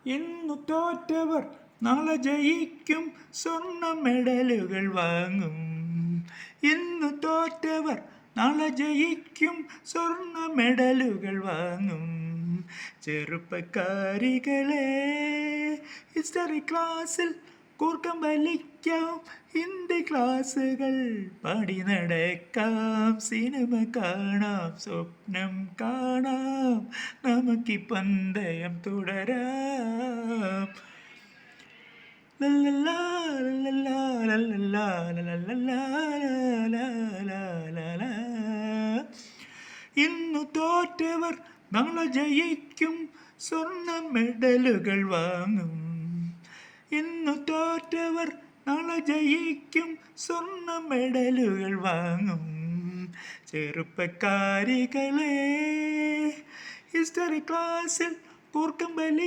ഇന്നു തോറ്റവർ നാളെ ജയിക്കും, സ്വർണ്ണ മെഡലുകൾ വാങ്ങും. ഇന്നു തോറ്റവർ നാളെ ജയിക്കും, സ്വർണ്ണ മെഡലുകൾ വാങ്ങും. ചെറുപ്പക്കാരികളെ, ഹിസ്റ്ററി ക്ലാസ്സിൽ കൂർക്കം വലിക്കാം, ഹിന്ദി ക്ലാസ്സുകൾ പാടി നടക്കാം, സിനിമ കാണാം, സ്വപ്നം കാണാം, നമുക്ക് പന്തയം തുടരാം. ലല്ലല്ലാ, ലല്ലല്ലാ, ലല്ലല്ലാ, ലല്ലല്ലാ, ലല്ലല്ലാ. ഇന്നു തോറ്റവർ നാളെ ജയിക്കും, സ്വർണ്ണ മെഡലുകൾ വാങ്ങും. ഇന്നു തോറ്റവർ നാളെ ജയിക്കും, സ്വർണ്ണ മെഡലുകൾ വാങ്ങും. ചെറുപ്പക്കാരികളെ, ഹിസ്റ്ററി ക്ലാസ്സിൽ കൂർക്കം വലി